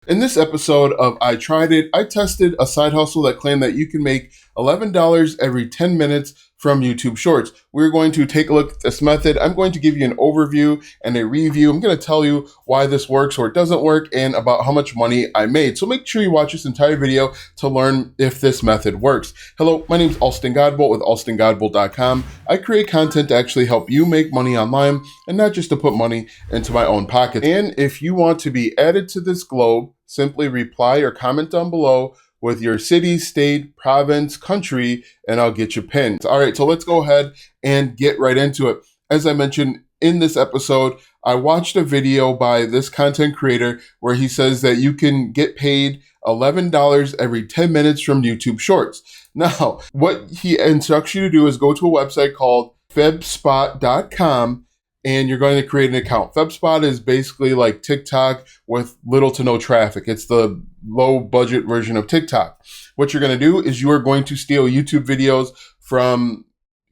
In this episode of I Tried It, I tested a side hustle that claimed that you can make $11 every 10 minutes from YouTube Shorts. We're going to take a look at this method. I'm going to give you an overview and a review. I'm going to tell you why this works or it doesn't work and about how much money I made. So make sure you watch this entire video to learn if this method works. Hello, my name is Alston Godbolt with alstongodbolt.com. I create content to actually help you make money online and not just to put money into my own pocket. And if you want to be added to this globe, simply reply or comment down below with your city, state, province, country, and I'll get you pinned. All right, so let's go ahead and get right into it. As I mentioned in this episode, I watched a video by this content creator where he says that you can get paid $11 every 10 minutes from YouTube Shorts. Now, what he instructs you to do is go to a website called febspot.com and you're going to create an account. FebSpot is basically like TikTok with little to no traffic. It's the low budget version of TikTok. What you're going to do is you are going to steal YouTube videos from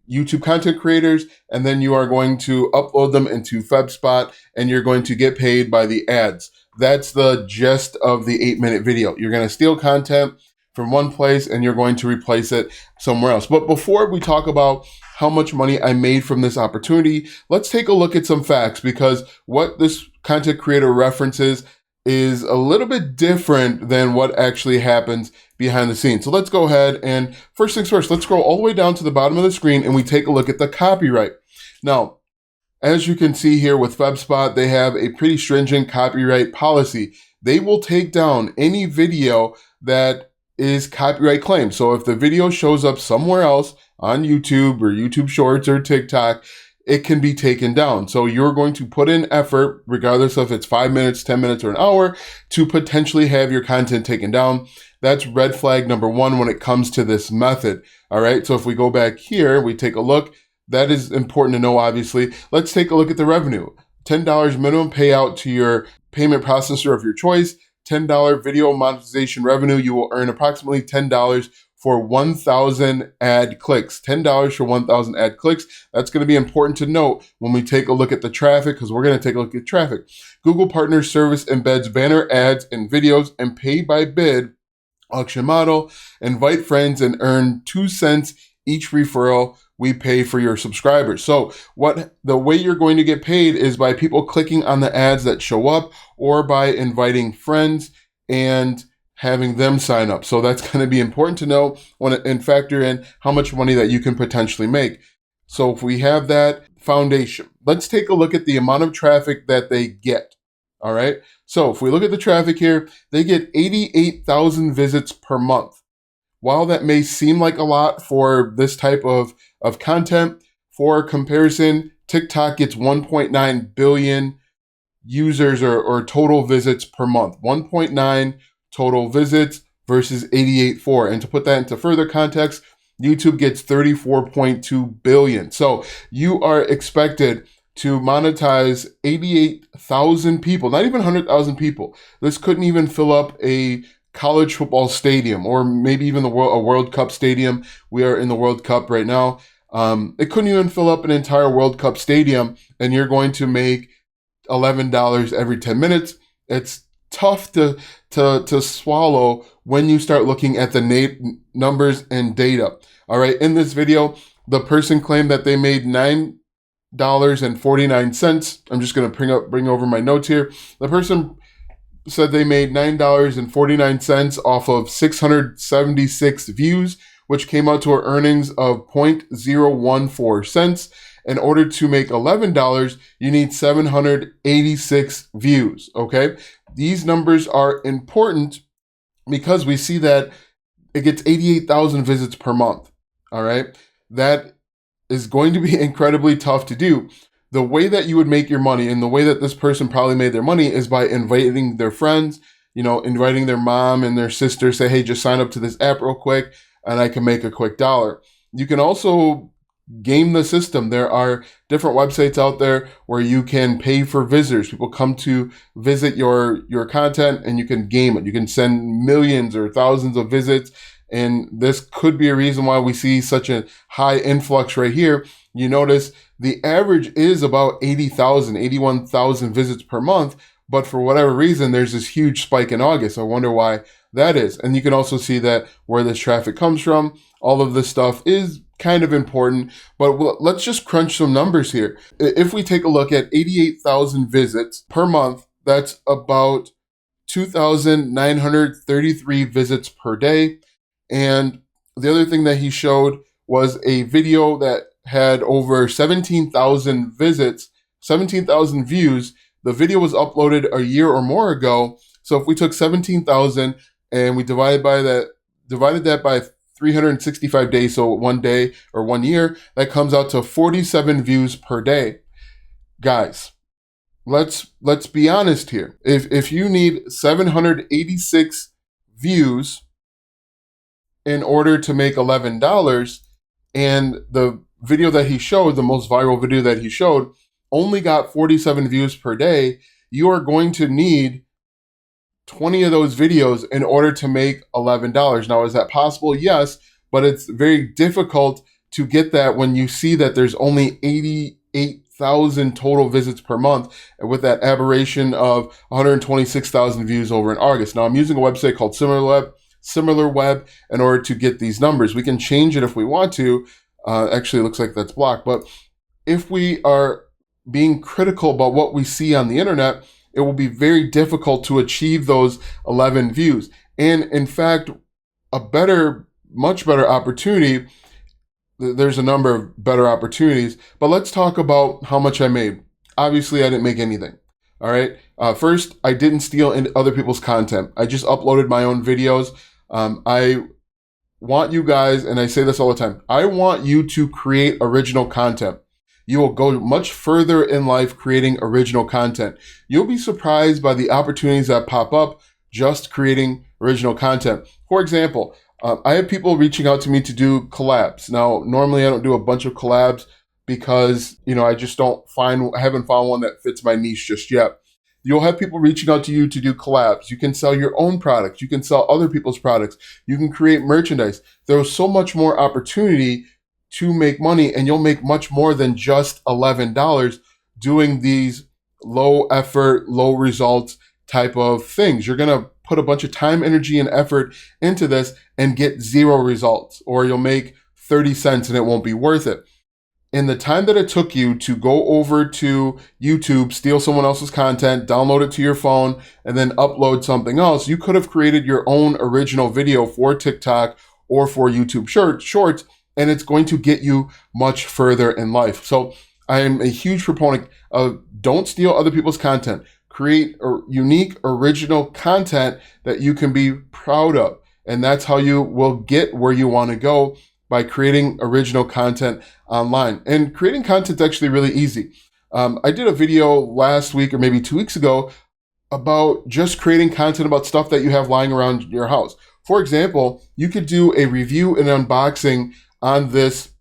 YouTube content creators, and then you are going to upload them into FebSpot, and you're going to get paid by the ads. That's the gist of the 8-minute video. You're going to steal content from one place, and you're going to replace it somewhere else. But before we talk about how much money I made from this opportunity, let's take a look at some facts, because what this content creator references is a little bit different than what actually happens behind the scenes. So let's go ahead and first things first, let's scroll all the way down to the bottom of the screen and we take a look at the copyright. Now, as you can see here with FebSpot, they have a pretty stringent copyright policy. They will take down any video that is copyright claimed. So if the video shows up somewhere else on YouTube or YouTube Shorts or TikTok, it can be taken down. So you're going to put in effort, regardless of if it's 5 minutes, 10 minutes, or an hour, to potentially have your content taken down. That's red flag number one when it comes to this method. All right. So if we go back here, we take a look. That is important to know, obviously. Let's take a look at the revenue. $10 minimum payout to your payment processor of your choice. $10 video monetization revenue. You will earn approximately $10 for 1,000 ad clicks. $10 for 1,000 ad clicks. That's going to be important to note when we take a look at the traffic, because we're going to take a look at traffic. Google Partner Service embeds banner ads in videos and pay by bid auction model. Invite friends and earn 2 cents each referral we pay for your subscribers. So the way you're going to get paid is by people clicking on the ads that show up or by inviting friends and having them sign up. So that's going to be important to know and factor in how much money that you can potentially make. So if we have that foundation, let's take a look at the amount of traffic that they get. All right. So if we look at the traffic here, they get 88,000 visits per month. While that may seem like a lot for this type of content, for comparison, TikTok gets 1.9 billion users or total visits per month. 1.9 total visits versus 88.4. And to put that into further context, YouTube gets 34.2 billion. So you are expected to monetize 88,000 people, not even 100,000 people. This couldn't even fill up a college football stadium or maybe even a World Cup stadium. We are in the World Cup right now. It couldn't even fill up an entire World Cup stadium, and you're going to make $11 every 10 minutes. It's tough to swallow when you start looking at the numbers and data. All right. In this video, the person claimed that they made $9.49. I'm just going to bring over my notes here. The person said they made $9.49 off of 676 views, which came out to our earnings of 0.014 cents. In order to make $11, you need 786 views, okay? These numbers are important because we see that it gets 88,000 visits per month, all right? That is going to be incredibly tough to do. The way that you would make your money and the way that this person probably made their money is by inviting their friends, inviting their mom and their sister, say, hey, just sign up to this app real quick and I can make a quick dollar. You can also game the system. There are different websites out there where you can pay for visitors. People come to visit your content and you can game it. You can send millions or thousands of visits. And this could be a reason why we see such a high influx right here. You notice the average is about 81,000 visits per month, But for whatever reason, there's this huge spike in August. I wonder why that is. And you can also see that where this traffic comes from. All of this stuff is kind of important, but let's just crunch some numbers here. If we take a look at 88,000 visits per month, that's about 2,933 visits per day. And the other thing that he showed was a video that had over 17,000 visits, 17,000 views. The video was uploaded a year or more ago. So if we took 17,000 and we divided that by 365 days, so 1 day or 1 year, that comes out to 47 views per day. Guys, let's be honest here. If you need 786 views in order to make $11, and the video that he showed, the most viral video that he showed, only got 47 views per day, you are going to need 20 of those videos in order to make $11. Now, is that possible? Yes, but it's very difficult to get that when you see that there's only 88,000 total visits per month, and with that aberration of 126,000 views over in August. Now, I'm using a website called SimilarWeb in order to get these numbers. We can change it if we want to. Actually, it looks like that's blocked. But if we are being critical about what we see on the internet, it will be very difficult to achieve those 11 views. And in fact, much better opportunity, there's a number of better opportunities, but let's talk about how much I made. Obviously, I didn't make anything. All right. First, I didn't steal other people's content. I just uploaded my own videos. I want you guys, and I say this all the time, I want you to create original content. You will go much further in life creating original content. You'll be surprised by the opportunities that pop up just creating original content. For example, I have people reaching out to me to do collabs. Now, normally I don't do a bunch of collabs because, I just I haven't found one that fits my niche just yet. You'll have people reaching out to you to do collabs. You can sell your own products. You can sell other people's products. You can create merchandise. There's so much more opportunity to make money, and you'll make much more than just $11 doing these low effort, low results type of things. You're going to put a bunch of time, energy, and effort into this and get zero results, or you'll make 30 cents and it won't be worth it. In the time that it took you to go over to YouTube, steal someone else's content, download it to your phone, and then upload something else, you could have created your own original video for TikTok or for YouTube Shorts, and it's going to get you much further in life. So I am a huge proponent of don't steal other people's content. Create unique, original content that you can be proud of. And that's how you will get where you want to go, by creating original content online. And creating content is actually really easy. I did a video last week or maybe 2 weeks ago about just creating content about stuff that you have lying around your house. For example, you could do a review and unboxing on this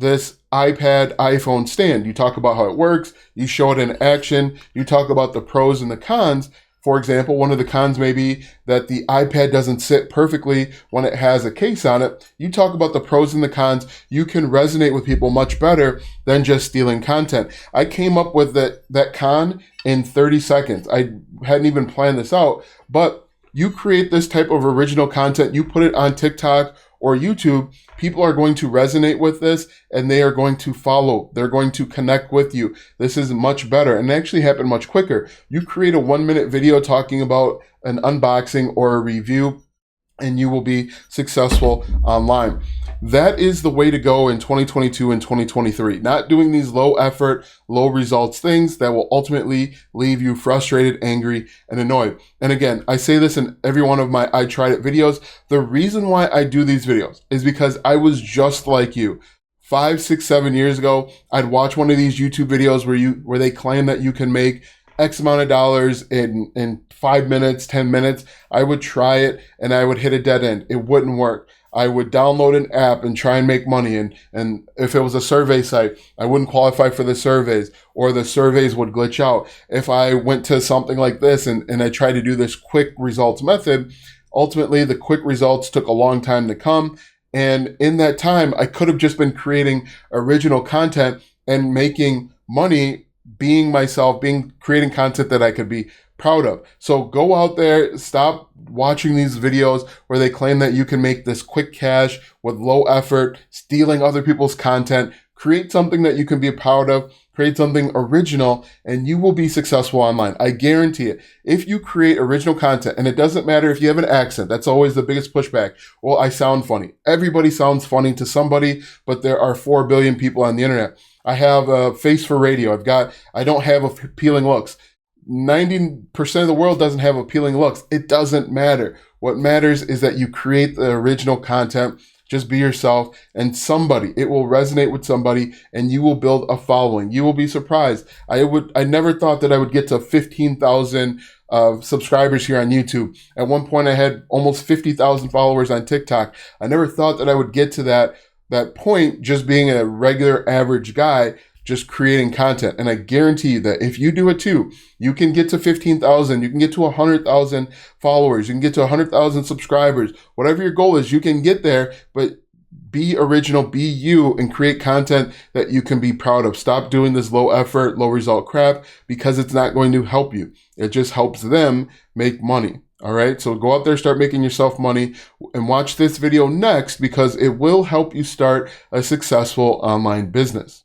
iPad, iPhone stand. You talk about how it works. You show it in action. You talk about the pros and the cons. For example, one of the cons may be that the iPad doesn't sit perfectly when it has a case on it. You talk about the pros and the cons. You can resonate with people much better than just stealing content. I came up with that con in 30 seconds. I hadn't even planned this out, but you create this type of original content, you put it on TikTok or YouTube, people are going to resonate with this and they are going to follow. They're going to connect with you. This is much better and actually happen much quicker. You create a 1-minute video talking about an unboxing or a review, and you will be successful online. That is the way to go in 2022 and 2023. Not doing these low effort, low results things that will ultimately leave you frustrated, angry, and annoyed. And again, I say this in every one of my I Tried It videos. The reason why I do these videos is because I was just like you. 5, 6, 7 years ago, I'd watch one of these YouTube videos where they claim that you can make X amount of dollars in 5 minutes, 10 minutes. I would try it and I would hit a dead end. It wouldn't work. I would download an app and try and make money. And if it was a survey site, I wouldn't qualify for the surveys, or the surveys would glitch out. If I went to something like this and I tried to do this quick results method, ultimately the quick results took a long time to come. And in that time, I could have just been creating original content and making money, being myself, creating content that I could be proud of. So go out there, stop watching these videos where they claim that you can make this quick cash with low effort, stealing other people's content. Create something that you can be proud of, create something original, and you will be successful online. I guarantee it. If you create original content, and it doesn't matter if you have an accent, that's always the biggest pushback. Well, I sound funny. Everybody sounds funny to somebody, but there are 4 billion people on the internet. I have a face for radio. I don't have appealing looks. 90% of the world doesn't have appealing looks. It doesn't matter. What matters is that you create the original content. Just be yourself, and it will resonate with somebody, and you will build a following. You will be surprised. I never thought that I would get to 15,000 subscribers here on YouTube. At one point, I had almost 50,000 followers on TikTok. I never thought that I would get to that point just being a regular average guy, just creating content. And I guarantee you that if you do it too, you can get to 15,000, you can get to 100,000 followers, you can get to 100,000 subscribers. Whatever your goal is, you can get there, but be original, be you, and create content that you can be proud of. Stop doing this low effort, low result crap, because it's not going to help you. It just helps them make money. All right, so go out there, start making yourself money, and watch this video next because it will help you start a successful online business.